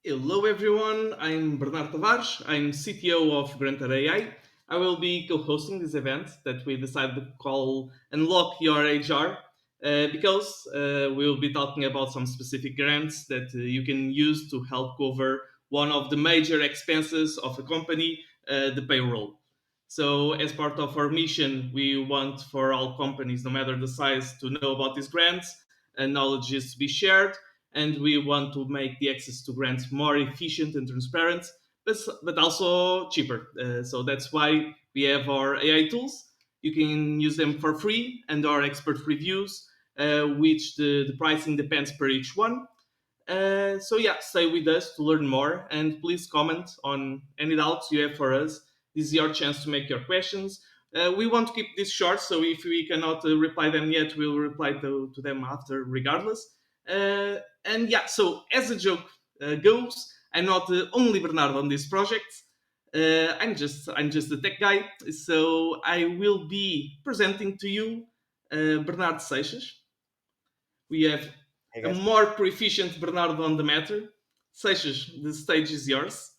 Hello everyone, I'm Bernardo Tavares, I'm CTO of Granter.ai. I will be co-hosting this event that we decided to call Unlock Your HR because we'll be talking about some specific grants that you can use to help cover one of the major expenses of a company, the payroll. So, as part of our mission, we want for all companies, no matter the size, to know about these grants and knowledge is to be shared, and we want to make the access to grants more efficient and transparent, but also cheaper. So that's why we have our AI tools. You can use them for free, and our expert reviews, which the pricing depends per each one. So yeah, stay with us to learn more, and please comment on any doubts you have for us. This is your chance to make your questions. We want to keep this short, so if we cannot reply them yet, we'll reply to them after, regardless. And yeah, so as the joke goes, I'm not the only Bernardo on this project. I'm just a tech guy, so I will be presenting to you Bernardo Seixas. We have Hey a guys. more proficient Bernardo on the matter. Seixas, the stage is yours.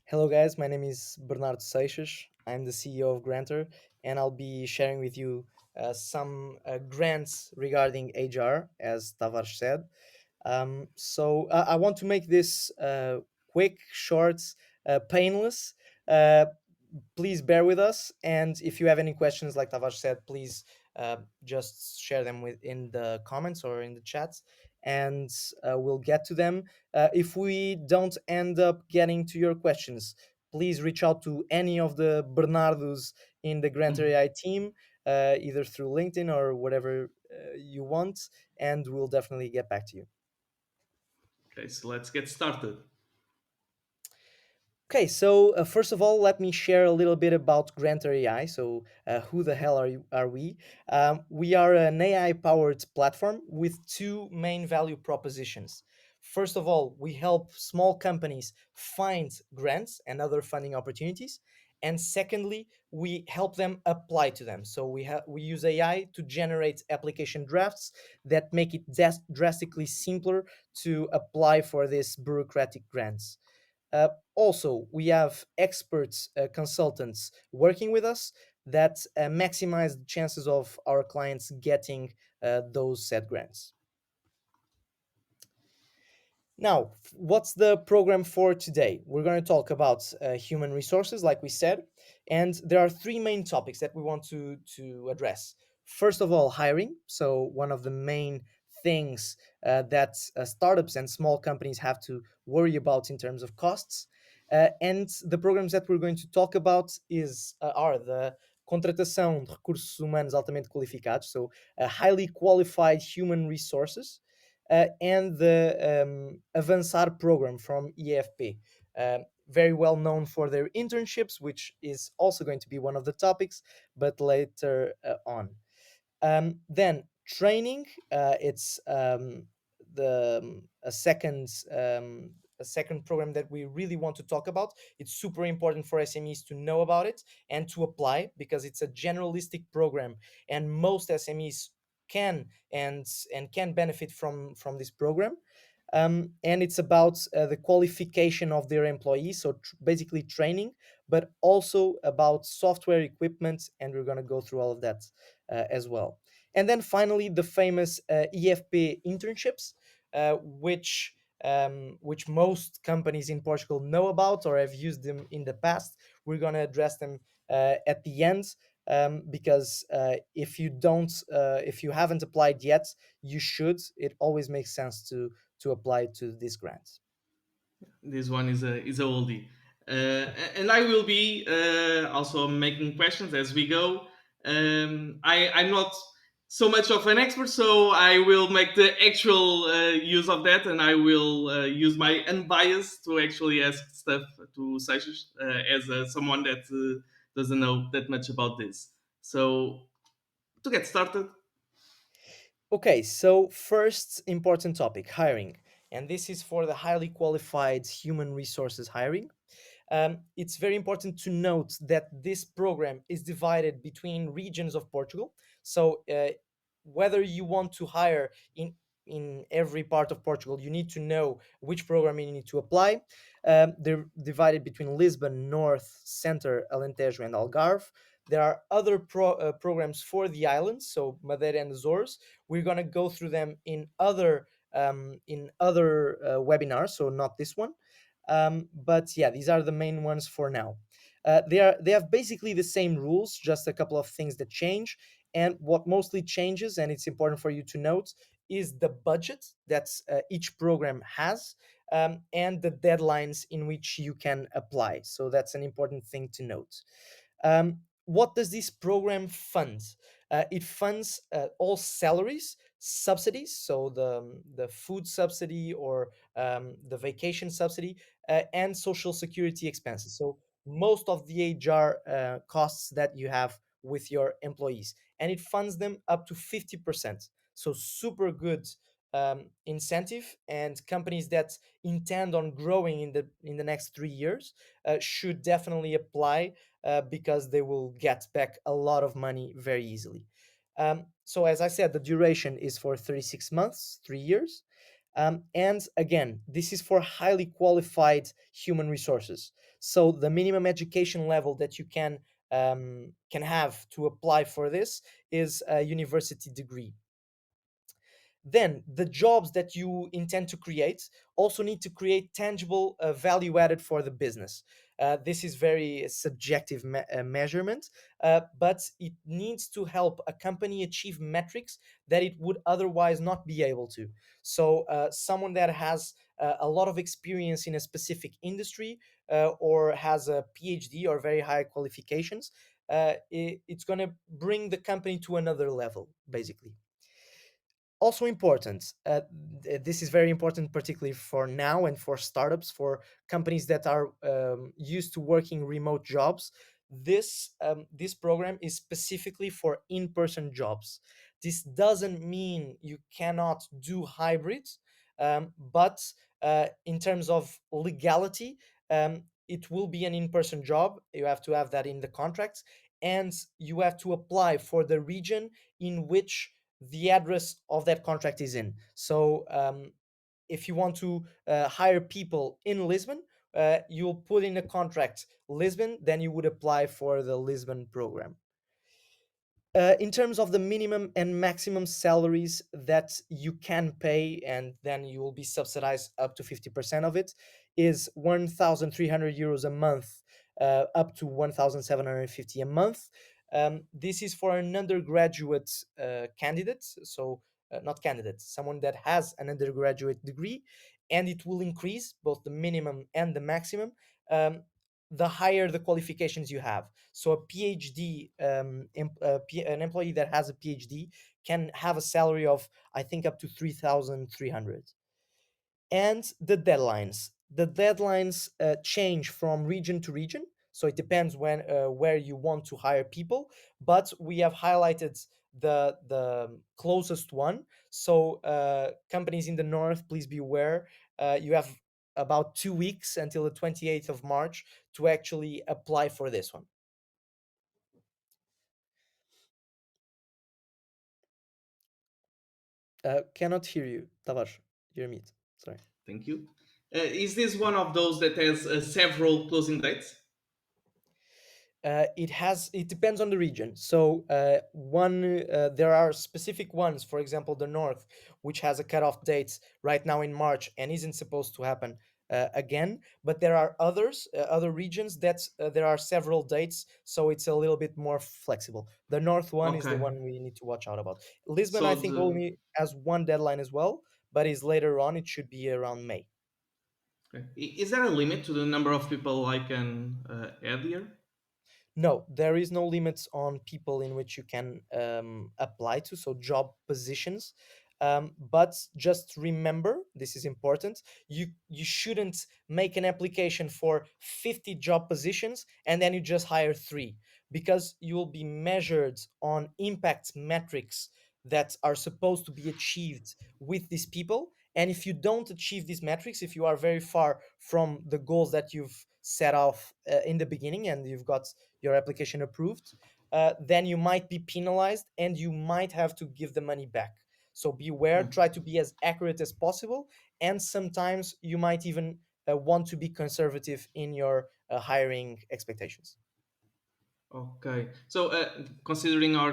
Hello guys, my name is Bernardo Seixas. I'm the CEO of Granter, and I'll be sharing with you some grants regarding HR, as Tavares said. I want to make this quick, short, painless. Uh, please bear with us, and if you have any questions, like Tavares said, please just share them in the comments or in the chats, and we'll get to them. If we don't end up getting to your questions, please reach out to any of the Bernardos in the Granter.ai team, either through LinkedIn or whatever you want, and we'll definitely get back to you. Okay, so let's get started. Okay, so first of all, let me share a little bit about Granter.ai. So, who the hell are we? We are an AI-powered platform with two main value propositions. First of all, we help small companies find grants and other funding opportunities. And secondly, we help them apply to them. So we use AI to generate application drafts that make it drastically simpler to apply for these bureaucratic grants. Also, we have experts, consultants working with us that maximize the chances of our clients getting those said grants. Now, what's the program for today? We're going to talk about human resources, like we said, and there are three main topics that we want to address. First of all, hiring. So, one of the main things that startups and small companies have to worry about in terms of costs. And the programs that we're going to talk about are the Contratação de Recursos Humanos Altamente Qualificados, so highly qualified human resources, and the Avançar program from EFP. Very well known for their internships, which is also going to be one of the topics, but later on. Then training, it's the a second program that we really want to talk about. It's super important for SMEs to know about it and to apply because it's a generalistic program, and most SMEs can and can benefit from this program. And it's about the qualification of their employees, so basically training, but also about software equipment, and we're going to go through all of that as well. And then finally, the famous EFP internships, which most companies in Portugal know about or have used them in the past. We're going to address them at the end, because if you haven't applied yet, you should. It always makes sense to apply to these grants. This one is a oldie. And I will be also making questions as we go. I'm not so much of an expert, so I will make the actual use of that, and I will use my unbiased to actually ask stuff to Seixas as someone that doesn't know that much about this. So to get started, Okay, so first important topic, hiring. And this is for the highly qualified human resources hiring. It's very important to note that this program is divided between regions of Portugal. So whether you want to hire in every part of Portugal, you need to know which program you need to apply. They're divided between Lisbon, North, Center, Alentejo, and Algarve. There are other programs for the islands, so Madeira and Azores. We're going to go through them in other webinars, so not this one. But yeah, these are the main ones for now. They have basically the same rules, just a couple of things that change. And what mostly changes, and it's important for you to note, is the budget that each program has, and the deadlines in which you can apply. So that's an important thing to note. What does this program fund? It funds all salaries, subsidies, so the food subsidy or the vacation subsidy, and social security expenses. So most of the HR costs that you have with your employees, and it funds them up to 50%. So super good incentive, and companies that intend on growing in the next 3 years should definitely apply, because they will get back a lot of money very easily. So as I said, the duration is for 36 months, 3 years. And again, this is for highly qualified human resources. So the minimum education level that you can have to apply for this is a university degree. Then the jobs that you intend to create also need to create tangible value added for the business. This is very subjective measurement, but it needs to help a company achieve metrics that it would otherwise not be able to. So someone that has a lot of experience in a specific industry, or has a PhD or very high qualifications, it's going to bring the company to another level, basically. Also important, this is very important, particularly for now and for startups, for companies that are used to working remote jobs. This program is specifically for in-person jobs. This doesn't mean you cannot do hybrids, but in terms of legality, it will be an in-person job. You have to have that in the contracts, and you have to apply for the region in which the address of that contract is in. So if you want to hire people in Lisbon, you'll put in a contract Lisbon, then you would apply for the Lisbon program. In terms of the minimum and maximum salaries that you can pay, and then you will be subsidized up to 50% of it, is 1,300 euros a month, up to 1,750 a month. This is for an undergraduate candidate, so not candidate, someone that has an undergraduate degree, and it will increase both the minimum and the maximum. The higher the qualifications you have. So a PhD, an employee that has a PhD can have a salary of, I think, up to 3,300. And the deadlines. The deadlines change from region to region. So it depends where you want to hire people. But we have highlighted the closest one. So companies in the north, please be aware, you have about 2 weeks until the 28th of March to actually apply for this one. Cannot hear you, Tavares. You're mute. Sorry. Thank you. Is this one of those that has several closing dates? It depends on the region. So there are specific ones, for example the north, which has a cutoff date right now in March and isn't supposed to happen again. But there are other regions that there are several dates, so it's a little bit more flexible. The north one is the Okay. one we need to watch out about. Lisbon, I So think, the only has one deadline as well, but is later on. It should be around May. okay. Is there a limit to the number of people I can add here? No, there is no limits on people in which you can apply to, so job positions. But just remember, this is important. You shouldn't make an application for 50 job positions and then you just hire three, because you will be measured on impact metrics that are supposed to be achieved with these people. And if you don't achieve these metrics, if you are very far from the goals that you've set off in the beginning and you've got your application approved, then you might be penalized and you might have to give the money back. So beware, try to be as accurate as possible, and sometimes you might even want to be conservative in your hiring expectations. Okay. So, considering our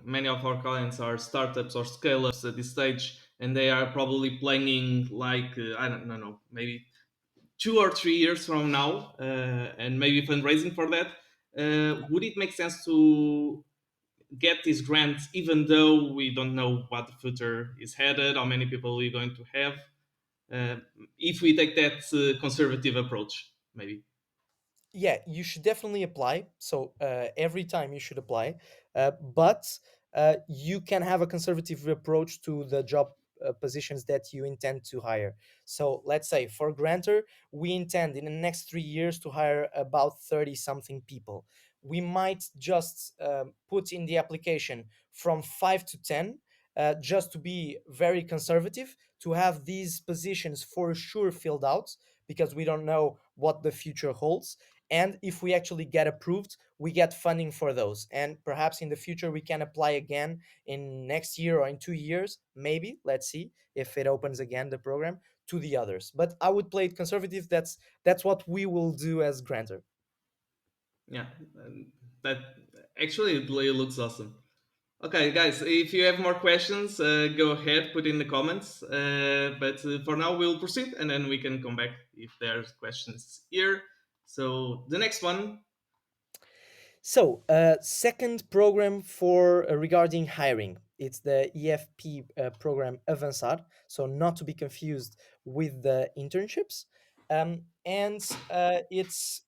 many of our clients are startups or scale-ups at this stage, and they are probably planning like I don't know, maybe 2 or 3 years from now, and maybe fundraising for that. Would it make sense to get these grants, even though we don't know what the future is headed, how many people we're going to have? Uh, if we take that conservative approach, maybe. Yeah, you should definitely apply. So every time you should apply, but you can have a conservative approach to the job positions that you intend to hire. So let's say for Granter, we intend in the next 3 years to hire about 30 something people. We might just put in the application from 5 to 10. Just to be very conservative, to have these positions for sure filled out, because we don't know what the future holds. And if we actually get approved, we get funding for those, and perhaps in the future we can apply again in next year or in 2 years, maybe. Let's see if it opens again the program to the others, but I would play it conservative. That's what we will do as Granter. Yeah, that actually it really looks awesome. Okay, guys, if you have more questions, go ahead, put in the comments. But for now, we'll proceed, and then we can come back if there's questions here. So the next one. So, second program for regarding hiring, it's the EFP program Avançar. So, not to be confused with the internships, and it's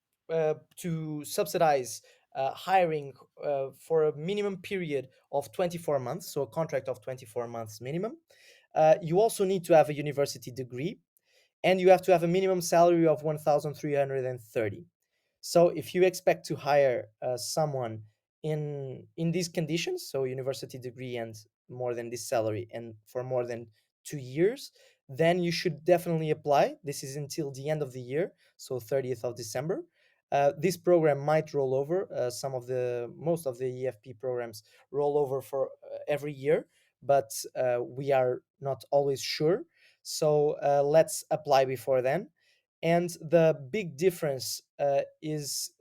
to subsidize hiring for a minimum period of 24 months. So, a contract of 24 months minimum. You also need to have a university degree, and you have to have a minimum salary of 1,330. So if you expect to hire someone in these conditions, so university degree and more than this salary and for more than 2 years, then you should definitely apply. This is until the end of the year, so 30th of December. This program might roll over. Most of the EFP programs roll over for every year, but we are not always sure. So let's apply before then. And the big difference is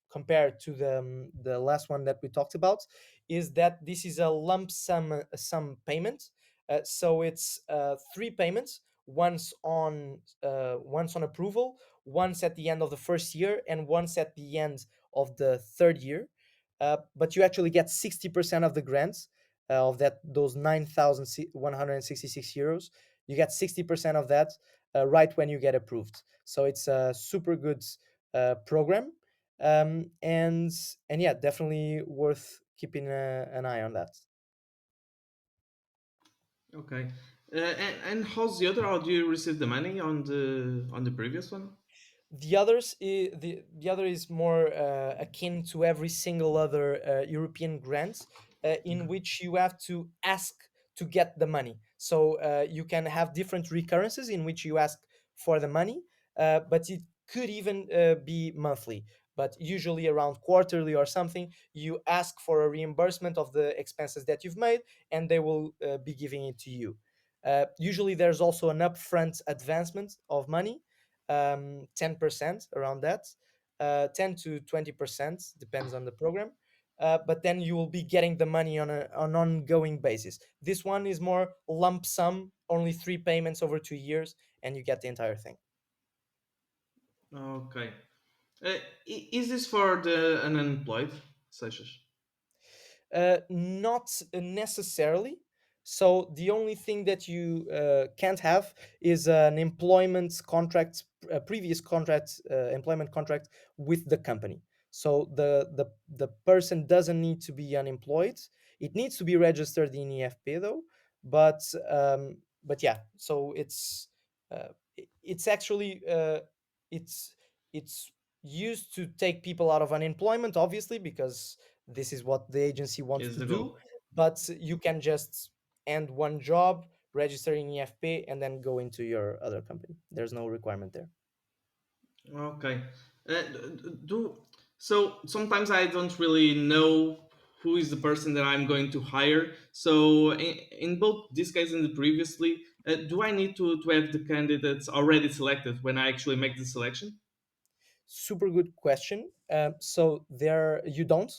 compared to the last one that we talked about, is that this is a lump sum payment. So it's three payments: once on approval, once at the end of the first year, and once at the end of the third year. But you actually get 60% of the grants, of that those 9,166 euros. You get 60% of that right when you get approved. So it's a super good program, and yeah, definitely worth keeping an eye on that. Okay. And how's the other? How do you receive the money on the previous one? The other is more akin to every single other European grant, in which you have to ask to get the money. So you can have different recurrences in which you ask for the money, but it could even be monthly. But usually around quarterly or something, you ask for a reimbursement of the expenses that you've made, and they will be giving it to you. Usually, there's also an upfront advancement of money, 10% around that, 10 to 20% depends on the program. But then you will be getting the money on an ongoing basis. This one is more lump sum, only three payments over 2 years, and you get the entire thing. Okay. Is this for the unemployed, Seixas? Not necessarily. So the only thing that you can't have is an employment contract, a previous contract, employment contract with the company. So the person doesn't need to be unemployed. It needs to be registered in EFP though. But yeah, so it's actually it's it's used to take people out of unemployment, obviously, because this is what the agency wants Is to the do. goal? But you can just end one job, register in EFP, and then go into your other company. There's no requirement there. Okay. Do so. Sometimes I don't really know who is the person that I'm going to hire. So in both this case and the previously, do I need to have the candidates already selected when I actually make the selection? Super good question. So there, you don't,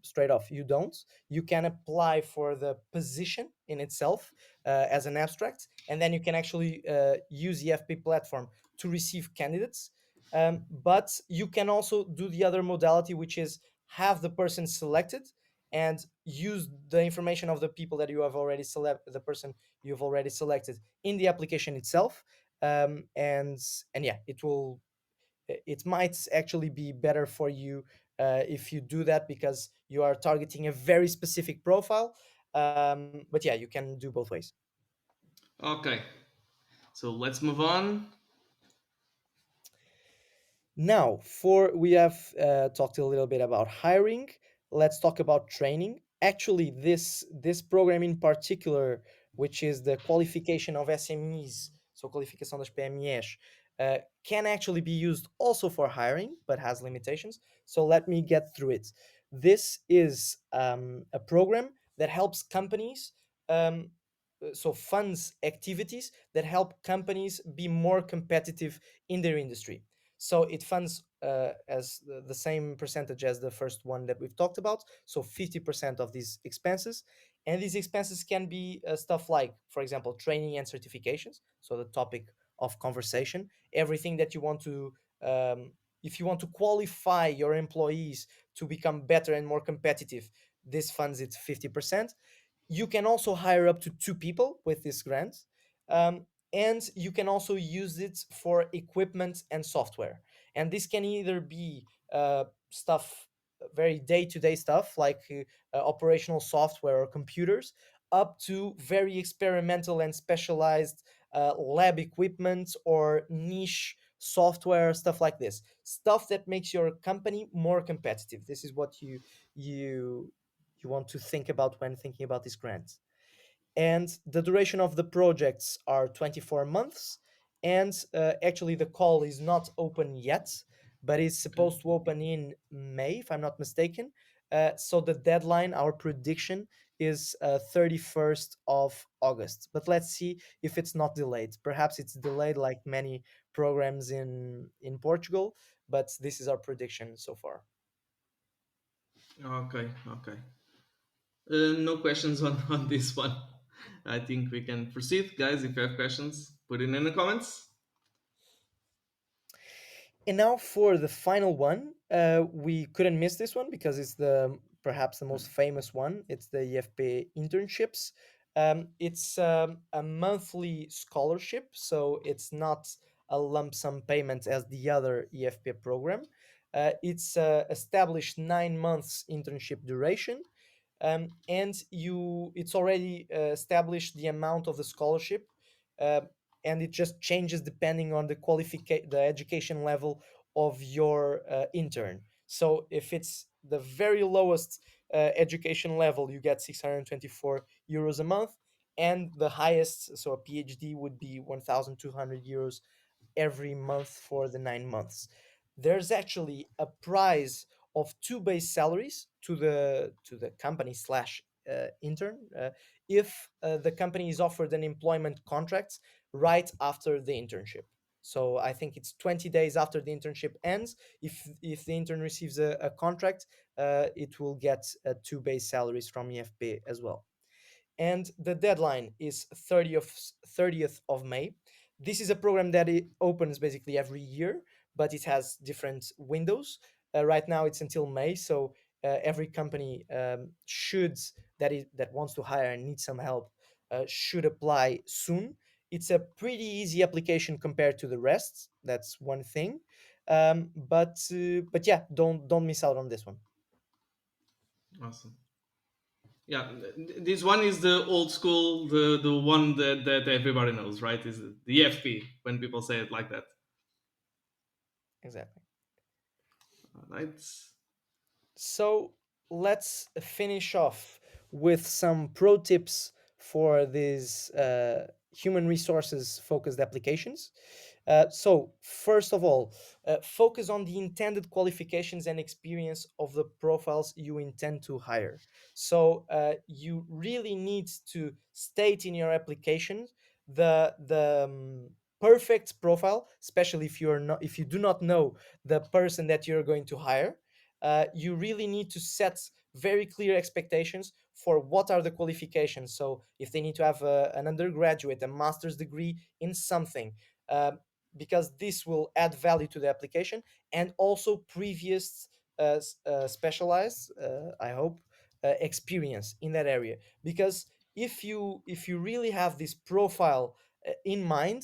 straight off, you don't. You can apply for the position in itself as an abstract, and then you can actually use the FP platform to receive candidates. But you can also do the other modality, which is have the person selected and use the information of the people that you have already the person you've already selected in the application itself. And yeah, it might actually be better for you if you do that, because you are targeting a very specific profile. But yeah, you can do both ways. Okay, so let's move on. Now, for we have talked a little bit about hiring. Let's talk about training. Actually, this program in particular, which is the qualification of SMEs, so Qualificação das PMEs, can actually be used also for hiring, but has limitations. So let me get through it. This is a program that helps companies. So funds activities that help companies be more competitive in their industry. So it funds as the same percentage as the first one that we've talked about. So 50% of these expenses. And these expenses can be stuff like, for example, training and certifications. So the topic of conversation, everything that you want to, if you want to qualify your employees to become better and more competitive, this funds it 50%. You can also hire up to two people with this grant. Um, and you can also use it for equipment and software. And this can either be stuff, very day-to-day stuff like operational software or computers, up to very experimental and specialized lab equipment or niche software, stuff like this, stuff that makes your company more competitive. This is what you you want to think about when thinking about this grant. And the duration of the projects are 24 months. And actually, the call is not open yet, but it's Okay. supposed to open in May, if I'm not mistaken. So the deadline, our prediction, is 31st of August. But let's see if it's not delayed. Perhaps it's delayed like many programs in Portugal, but this is our prediction so far. Okay, okay. No questions on this one. I think we can proceed. Guys, if you have questions, put it in the comments. And now for the final one, we couldn't miss this one because it's the perhaps the most famous one. It's the EFP internships. It's a monthly scholarship, so it's not a lump sum payment as the other EFP program. It's established 9 months internship duration, and you it's already established the amount of the scholarship, uh, and it just changes depending on the education level of your intern. So if it's the very lowest education level, you get 624 euros a month, and the highest, so a PhD, would be 1,200 euros every month for the 9 months. There's actually a prize of two base salaries to the company slash intern if the company is offered an employment contract right after the internship. So I think it's 20 days after the internship ends. If the intern receives a contract, it will get two base salaries from EFP as well. And the deadline is 30th of May. This is a program that it opens basically every year, but it has different windows. Right now, it's until May, so every company that wants to hire and needs some help should apply soon. It's a pretty easy application compared to the rest. That's one thing, but yeah, don't miss out on this one. Awesome. Yeah, this one is the old school, the one that everybody knows, right? Is the FP when people say it like that. Exactly. All right. So let's finish off with some pro tips for these human resources focused applications. So, first of all, focus on the intended qualifications and experience of the profiles you intend to hire. So, you really need to state in your application the perfect profile, especially if you do not know the person that you're going to hire. You really need to set very clear expectations for what are the qualifications. So, if they need to have an undergraduate, a master's degree in something. Um, because this will add value to the application, and also previous specialized, I hope, experience in that area. Because if you really have this profile in mind,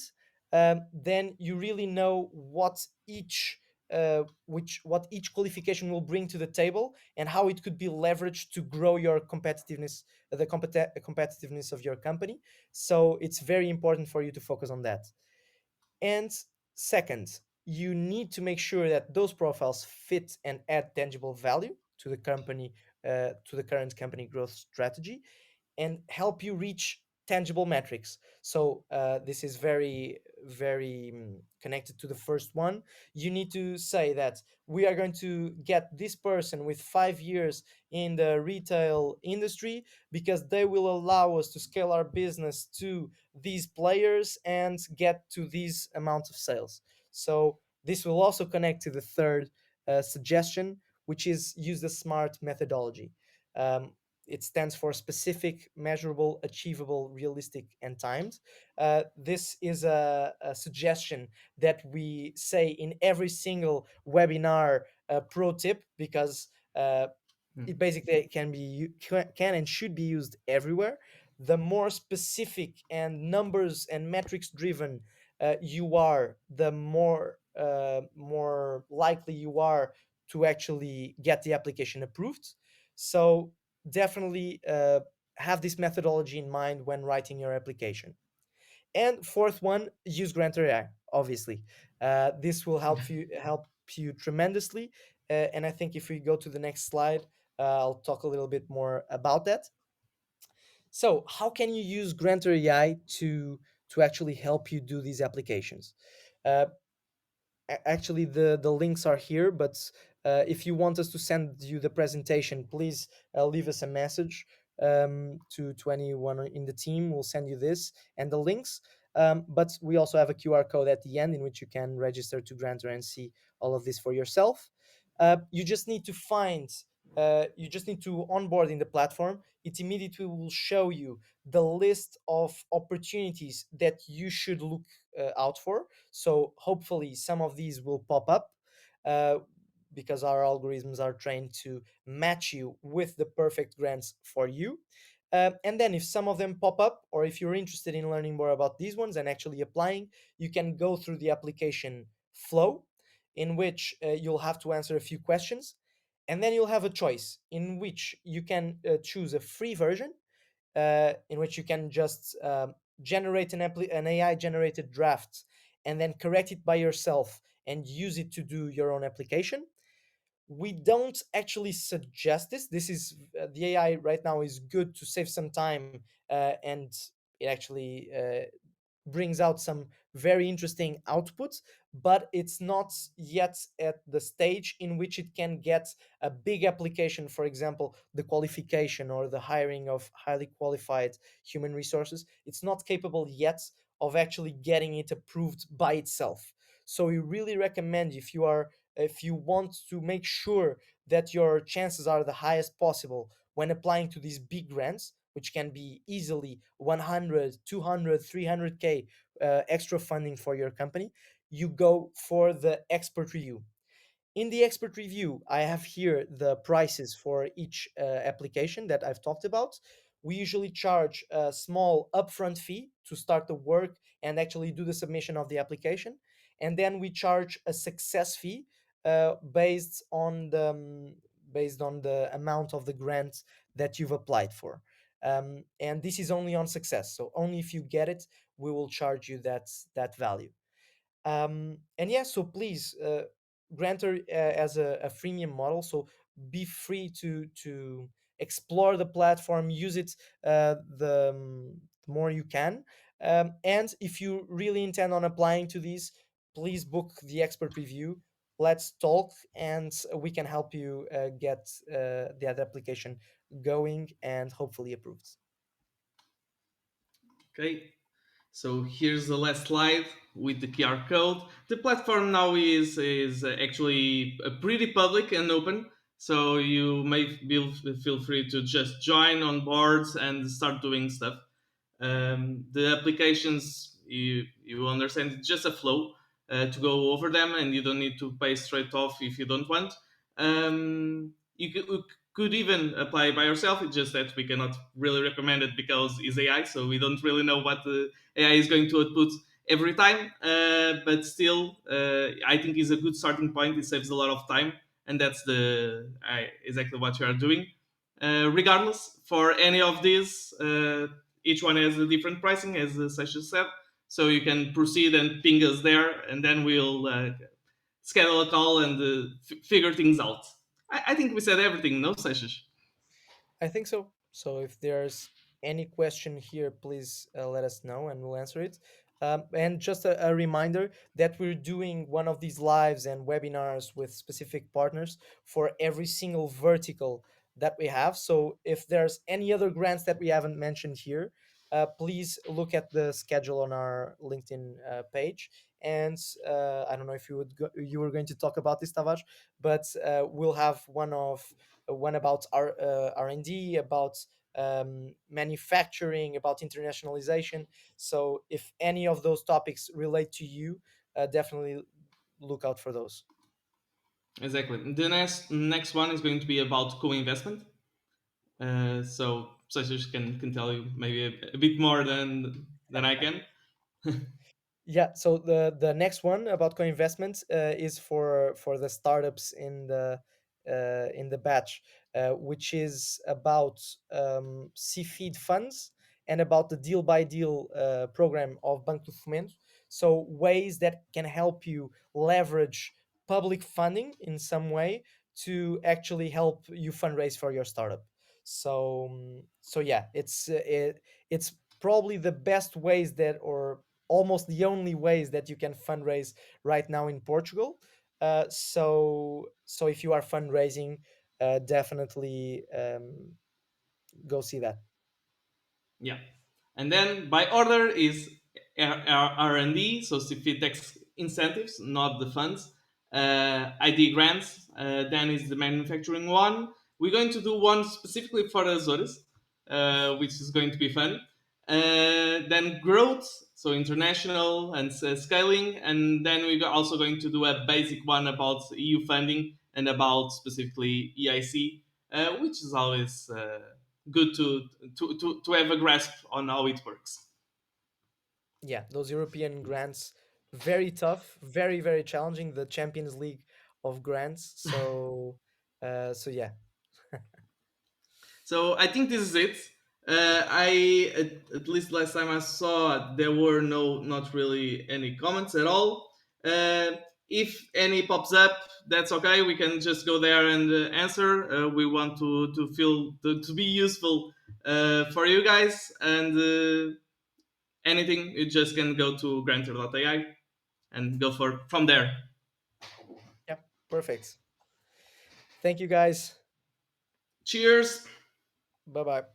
then you really know what each qualification will bring to the table, and how it could be leveraged to grow your competitiveness, competitiveness of your company. So it's very important for you to focus on that. And second, you need to make sure that those profiles fit and add tangible value to the current company growth strategy, and help you reach tangible metrics. So this is very connected to the first one. You need to say that we are going to get this person with 5 years in the retail industry, because they will allow us to scale our business to these players and get to these amount of sales. So this will also connect to the third suggestion, which is use the SMART methodology. Um, it stands for specific, measurable, achievable, realistic, and timed. This is a suggestion that we say in every single webinar pro tip, because it basically can and should be used everywhere. The more specific and numbers and metrics driven you are, the more likely you are to actually get the application approved. So definitely have this methodology in mind when writing your application. And fourth one, use Granter.ai. Obviously, this will help you tremendously. And I think if we go to the next slide, I'll talk a little bit more about that. So, how can you use Granter.ai to actually help you do these applications? Uh, Actually, the links are here, but if you want us to send you the presentation, please leave us a message to anyone in the team. We'll send you this and the links. But we also have a QR code at the end in which you can register to Grantor and see all of this for yourself. You just need to onboard in the platform. It immediately will show you the list of opportunities that you should look out for. So hopefully some of these will pop up, uh, because our algorithms are trained to match you with the perfect grants for you. And then if some of them pop up, or if you're interested in learning more about these ones and actually applying, you can go through the application flow, in which you'll have to answer a few questions. And then you'll have a choice in which you can choose a free version, in which you can just generate an AI generated draft, and then correct it by yourself and use it to do your own application. We don't actually suggest this. This is the AI right now is good to save some time, and it actually brings out some very interesting outputs, but it's not yet at the stage in which it can get a big application, for example, the qualification or the hiring of highly qualified human resources. It's not capable yet of actually getting it approved by itself. So we really recommend, if you want to make sure that your chances are the highest possible when applying to these big grants, which can be easily 100, 200, 300K extra funding for your company, you go for the expert review. In the expert review, I have here the prices for each application that I've talked about. We usually charge a small upfront fee to start the work and actually do the submission of the application. And then we charge a success fee based on the amount of the grant that you've applied for. And this is only on success. So only if you get it, we will charge you that value. And yeah, so please, Grantor as a freemium model, so be free to explore the platform, use it the more you can. And if you really intend on applying to these, please book the expert review. Let's talk, and we can help you get that application going and hopefully approved. Okay, so here's the last slide with the QR code. The platform now is actually pretty public and open, so you may feel free to just join on boards and start doing stuff. The applications, you understand, it's just a flow to go over them, and you don't need to pay straight off if you don't want. You could even apply by yourself. It's just that we cannot really recommend it because it's AI, so we don't really know what the AI is going to output every time. But still, I think it's a good starting point. It saves a lot of time, and that's exactly what you are doing. Regardless, for any of these, each one has a different pricing, as Sasha said. So you can proceed and ping us there, and then we'll schedule a call and figure things out. I think we said everything, no, Sasha? I think so. So if there's any question here, please let us know and we'll answer it. And just a reminder that we're doing one of these lives and webinars with specific partners for every single vertical that we have. So if there's any other grants that we haven't mentioned here, please look at the schedule on our LinkedIn page. And I don't know if you were going to talk about this, Tavares, but we'll have one about R&D, about manufacturing, about internationalization. So if any of those topics relate to you, definitely look out for those. Exactly. The next one is going to be about co-investment. So Sasha can tell you maybe a bit more than I can. Yeah, so the next one about co-investment is for the startups in the batch, which is about CFeed funds and about the deal by deal program of Banco do Fomento. So ways that can help you leverage public funding in some way to actually help you fundraise for your startup. So so yeah, it's probably the best ways that, or almost the only ways that you can fundraise right now in Portugal. So if you are fundraising, definitely go see that. Yeah. And then by order is R&D, so CFTech incentives, not the funds. ID grants, then is the manufacturing one. We're going to do one specifically for Azores, which is going to be fun. Then growth, so international and scaling. And then we're also going to do a basic one about EU funding and about specifically EIC, which is always good to have a grasp on how it works. Yeah, those European grants, very tough, very challenging. The Champions League of grants. So yeah. So I think this is it. At least last time I saw, there were not really any comments at all. If any pops up, that's okay. We can just go there and answer. We want to be useful for you guys, and anything you just can go to Granter.ai and go from there. Yeah, perfect. Thank you guys. Cheers. Bye bye.